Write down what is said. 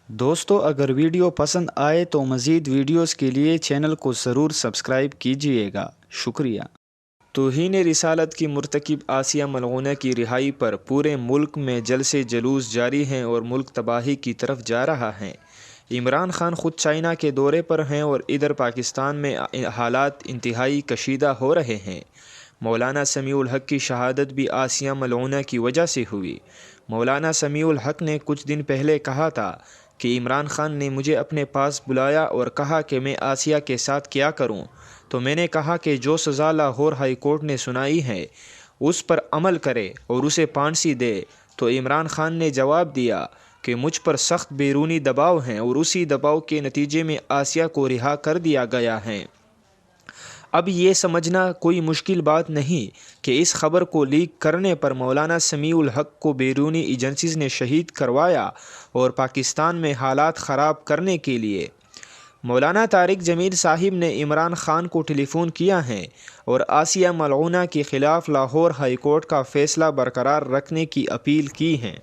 دوستو اگر ویڈیو پسند آئے تو مزید ویڈیوز کے لیے چینل کو ضرور سبسکرائب کیجیے گا، شکریہ۔ توہین رسالت کی مرتکب آسیہ ملعونہ کی رہائی پر پورے ملک میں جلسے جلوس جاری ہیں اور ملک تباہی کی طرف جا رہا ہے۔ عمران خان خود چائنا کے دورے پر ہیں اور ادھر پاکستان میں حالات انتہائی کشیدہ ہو رہے ہیں۔ مولانا سمیع الحق کی شہادت بھی آسیہ ملعونہ کی وجہ سے ہوئی۔ مولانا سمیع الحق نے کچھ دن پہلے کہا تھا کہ عمران خان نے مجھے اپنے پاس بلایا اور کہا کہ میں آسیہ کے ساتھ کیا کروں، تو میں نے کہا کہ جو سزا لاہور ہائی کورٹ نے سنائی ہے اس پر عمل کرے اور اسے پھانسی دے۔ تو عمران خان نے جواب دیا کہ مجھ پر سخت بیرونی دباؤ ہیں اور اسی دباؤ کے نتیجے میں آسیہ کو رہا کر دیا گیا ہے۔ اب یہ سمجھنا کوئی مشکل بات نہیں کہ اس خبر کو لیک کرنے پر مولانا سمیع الحق کو بیرونی ایجنسیز نے شہید کروایا اور پاکستان میں حالات خراب کرنے کے لیے مولانا طارق جمیل صاحب نے عمران خان کو ٹیلی فون کیا ہے اور آسیہ ملعونہ کے خلاف لاہور ہائی کورٹ کا فیصلہ برقرار رکھنے کی اپیل کی ہے۔